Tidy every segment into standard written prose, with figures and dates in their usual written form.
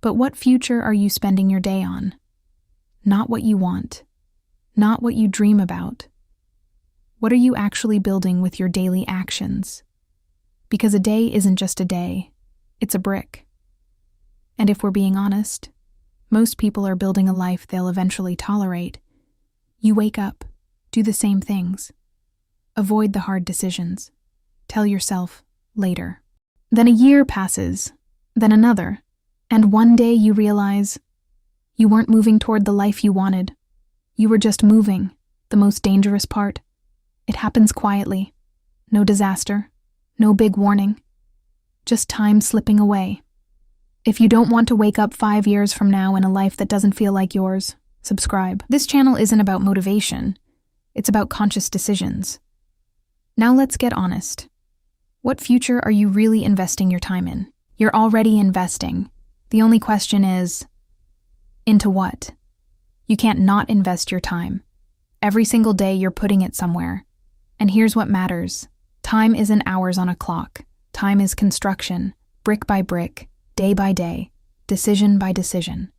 But what future are you spending your day on? Not what you want, not what you dream about. What are you actually building with your daily actions? Because a day isn't just a day, it's a brick. And if we're being honest, most people are building a life they'll eventually tolerate. You wake up, do the same things. Avoid the hard decisions. Tell yourself, later. Then a year passes, then another, and one day you realize you weren't moving toward the life you wanted. You were just moving, the most dangerous part. It happens quietly. No disaster, no big warning. Just time slipping away. If you don't want to wake up 5 years from now in a life that doesn't feel like yours, subscribe. This channel isn't about motivation. It's about conscious decisions. Now let's get honest. What future are you really investing your time in? You're already investing. The only question is, into what? You can't not invest your time. Every single day you're putting it somewhere. And here's what matters. Time isn't hours on a clock. Time is construction, brick by brick, day by day, decision by decision.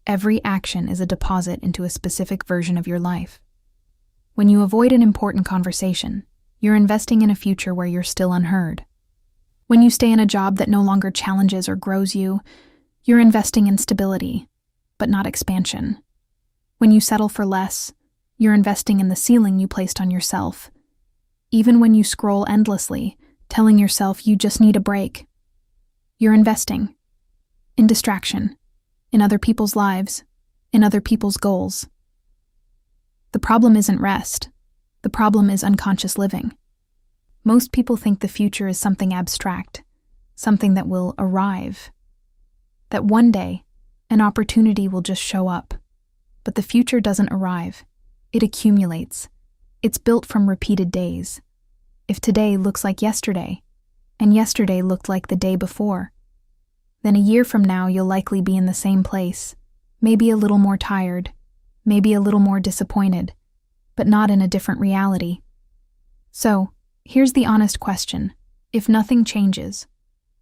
Every action is a deposit into a specific version of your life. When you avoid an important conversation, you're investing in a future where you're still unheard. When you stay in a job that no longer challenges or grows you, you're investing in stability, but not expansion. When you settle for less, you're investing in the ceiling you placed on yourself. Even when you scroll endlessly, telling yourself you just need a break, you're investing in distraction, in other people's lives, in other people's goals. The problem isn't rest. The problem is unconscious living. Most people think the future is something abstract, something that will arrive, that one day an opportunity will just show up. But the future doesn't arrive. It accumulates. It's built from repeated days. If today looks like yesterday, and yesterday looked like the day before, then a year from now you'll likely be in the same place, maybe a little more tired, maybe a little more disappointed, but not in a different reality. So, here's the honest question. If nothing changes,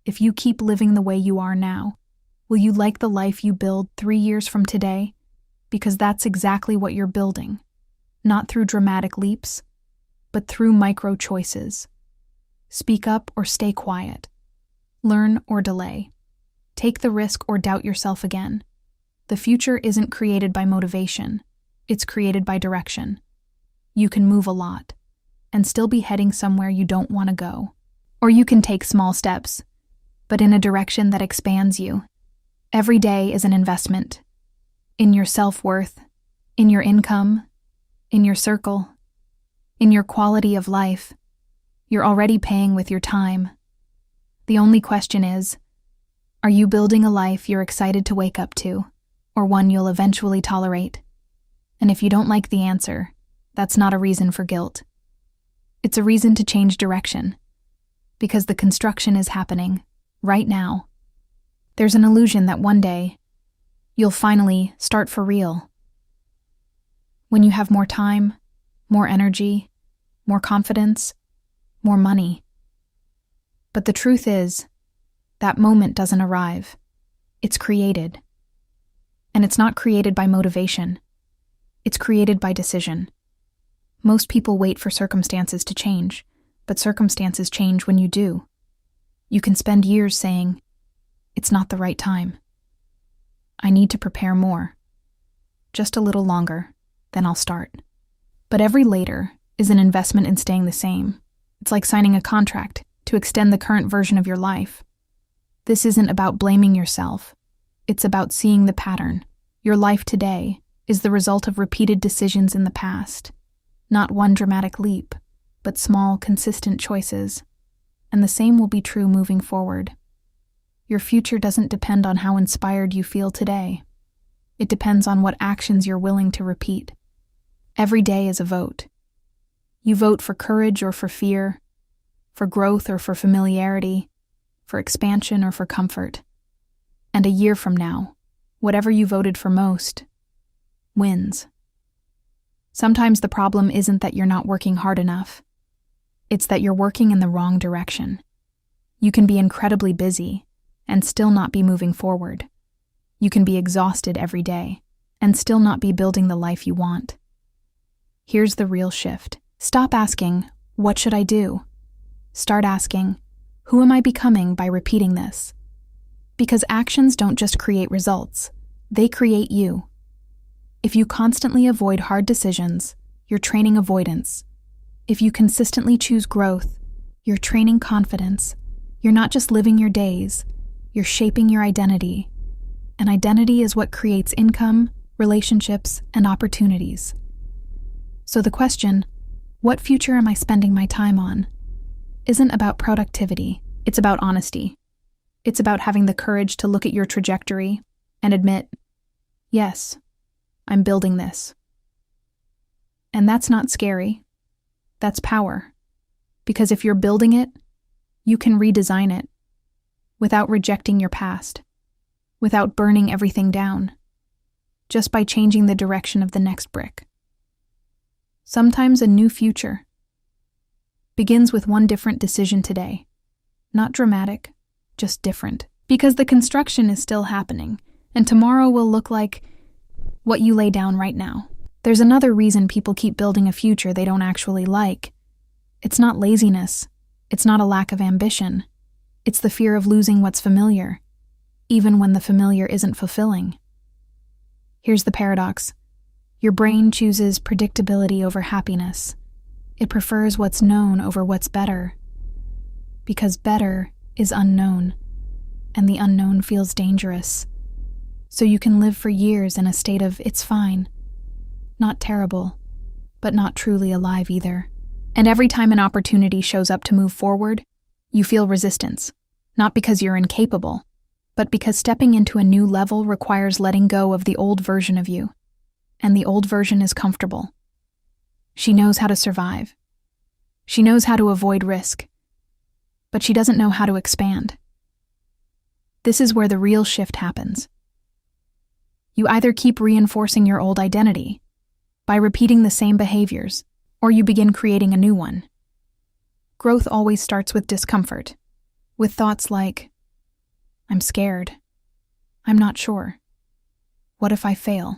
if you keep living the way you are now, will you like the life you build 3 years from today? Because that's exactly what you're building. Not through dramatic leaps, but through micro choices. Speak up or stay quiet. Learn or delay. Take the risk or doubt yourself again. The future isn't created by motivation. It's created by direction. You can move a lot and still be heading somewhere you don't want to go. Or you can take small steps, but in a direction that expands you. Every day is an investment. In your self-worth, in your income, in your circle, in your quality of life. You're already paying with your time. The only question is, are you building a life you're excited to wake up to, or one you'll eventually tolerate? And if you don't like the answer, that's not a reason for guilt. It's a reason to change direction, because the construction is happening right now. There's an illusion that one day, you'll finally start for real. When you have more time, more energy, more confidence, more money. But the truth is, that moment doesn't arrive. It's created. And it's not created by motivation. It's created by decision. Most people wait for circumstances to change, but circumstances change when you do. You can spend years saying, it's not the right time. I need to prepare more. Just a little longer, then I'll start. But every later is an investment in staying the same. It's like signing a contract to extend the current version of your life. This isn't about blaming yourself. It's about seeing the pattern. Your life today is the result of repeated decisions in the past. Not one dramatic leap, but small, consistent choices. And the same will be true moving forward. Your future doesn't depend on how inspired you feel today. It depends on what actions you're willing to repeat. Every day is a vote. You vote for courage or for fear, for growth or for familiarity, for expansion or for comfort. And a year from now, whatever you voted for most, wins. Sometimes the problem isn't that you're not working hard enough. It's that you're working in the wrong direction. You can be incredibly busy and still not be moving forward. You can be exhausted every day and still not be building the life you want. Here's the real shift. Stop asking, "What should I do?" Start asking, "Who am I becoming by repeating this?" Because actions don't just create results, they create you. If you constantly avoid hard decisions, you're training avoidance. If you consistently choose growth, you're training confidence. You're not just living your days, you're shaping your identity. And identity is what creates income, relationships, and opportunities. So the question, what future am I spending my time on, isn't about productivity, it's about honesty. It's about having the courage to look at your trajectory and admit, yes, I'm building this. And that's not scary. That's power. Because if you're building it, you can redesign it without rejecting your past, without burning everything down, just by changing the direction of the next brick. Sometimes a new future begins with one different decision today. Not dramatic, just different. Because the construction is still happening, and tomorrow will look like what you lay down right now. There's another reason people keep building a future they don't actually like. It's not laziness. It's not a lack of ambition. It's the fear of losing what's familiar, even when the familiar isn't fulfilling. Here's the paradox. Your brain chooses predictability over happiness. It prefers what's known over what's better. Because better is unknown, and the unknown feels dangerous. So you can live for years in a state of it's fine. Not terrible, but not truly alive either. And every time an opportunity shows up to move forward, you feel resistance. Not because you're incapable, but because stepping into a new level requires letting go of the old version of you. And the old version is comfortable. She knows how to survive. She knows how to avoid risk. But she doesn't know how to expand. This is where the real shift happens. You either keep reinforcing your old identity by repeating the same behaviors, or you begin creating a new one. Growth always starts with discomfort, with thoughts like, I'm scared. I'm not sure. What if I fail?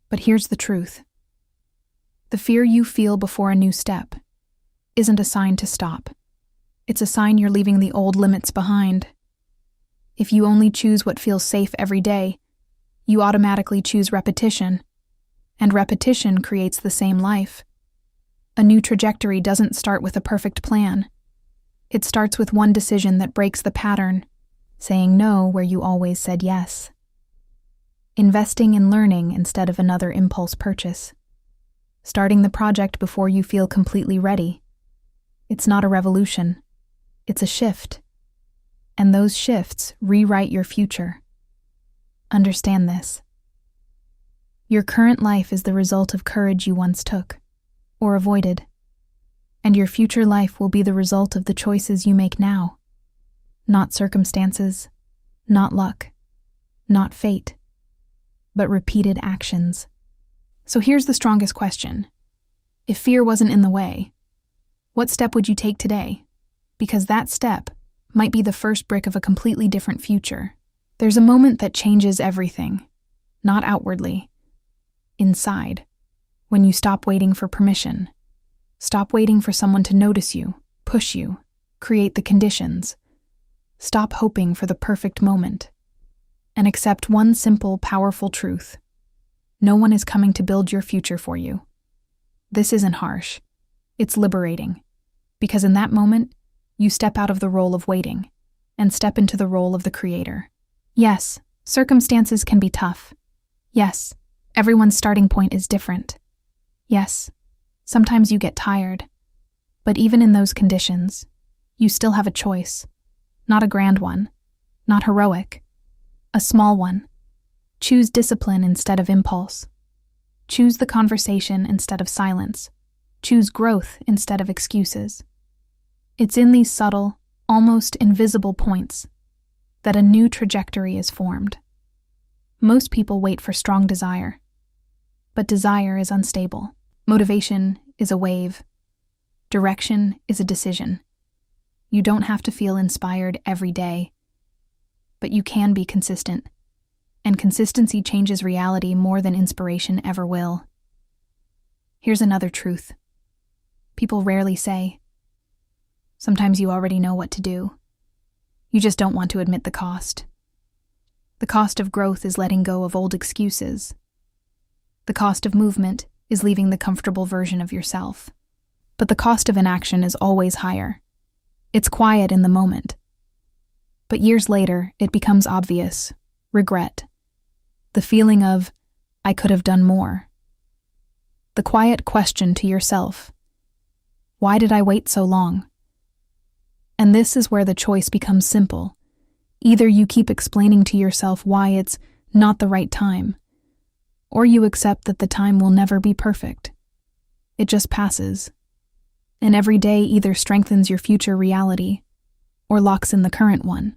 But here's the truth. The fear you feel before a new step isn't a sign to stop. It's a sign you're leaving the old limits behind. If you only choose what feels safe every day, you automatically choose repetition, and repetition creates the same life. A new trajectory doesn't start with a perfect plan. It starts with one decision that breaks the pattern, saying no where you always said yes. Investing in learning instead of another impulse purchase. Starting the project before you feel completely ready. It's not a revolution. It's a shift. And those shifts rewrite your future. Understand this. Your current life is the result of courage you once took, or avoided. And your future life will be the result of the choices you make now. Not circumstances, not luck, not fate, but repeated actions. So here's the strongest question. If fear wasn't in the way, what step would you take today? Because that step might be the first brick of a completely different future. There's a moment that changes everything, not outwardly, inside, when you stop waiting for permission. Stop waiting for someone to notice you, push you, create the conditions. Stop hoping for the perfect moment, and accept one simple, powerful truth. No one is coming to build your future for you. This isn't harsh. It's liberating, because in that moment, you step out of the role of waiting and step into the role of the creator. Yes, circumstances can be tough. Yes, everyone's starting point is different. Yes, sometimes you get tired. But even in those conditions, you still have a choice. Not a grand one, not heroic, a small one. Choose discipline instead of impulse. Choose the conversation instead of silence. Choose growth instead of excuses. It's in these subtle, almost invisible points that a new trajectory is formed. Most people wait for strong desire, but desire is unstable. Motivation is a wave. Direction is a decision. You don't have to feel inspired every day, but you can be consistent. And consistency changes reality more than inspiration ever will. Here's another truth. People rarely say, sometimes you already know what to do. You just don't want to admit the cost. The cost of growth is letting go of old excuses. The cost of movement is leaving the comfortable version of yourself. But the cost of inaction is always higher. It's quiet in the moment. But years later, it becomes obvious. Regret. The feeling of, I could have done more. The quiet question to yourself, why did I wait so long? And this is where the choice becomes simple. Either you keep explaining to yourself why it's not the right time, or you accept that the time will never be perfect. It just passes. And every day either strengthens your future reality or locks in the current one.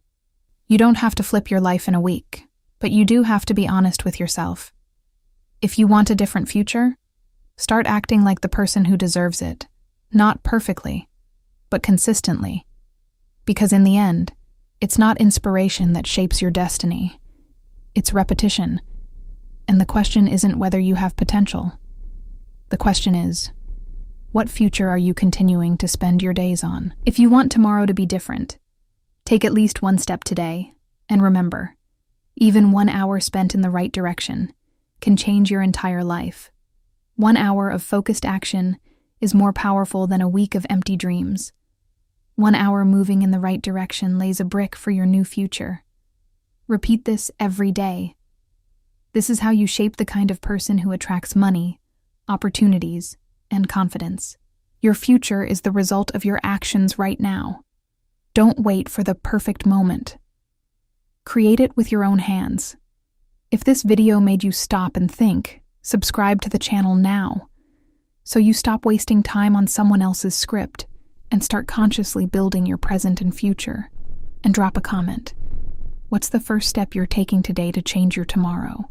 You don't have to flip your life in a week, but you do have to be honest with yourself. If you want a different future, start acting like the person who deserves it, not perfectly, but consistently. Because in the end, it's not inspiration that shapes your destiny. It's repetition. And the question isn't whether you have potential. The question is, what future are you continuing to spend your days on? If you want tomorrow to be different, take at least one step today, and remember, even 1 hour spent in the right direction can change your entire life. 1 hour of focused action is more powerful than a week of empty dreams. 1 hour moving in the right direction lays a brick for your new future. Repeat this every day. This is how you shape the kind of person who attracts money, opportunities, and confidence. Your future is the result of your actions right now. Don't wait for the perfect moment. Create it with your own hands. If this video made you stop and think, subscribe to the channel now, so you stop wasting time on someone else's script and start consciously building your present and future. And drop a comment. What's the first step you're taking today to change your tomorrow?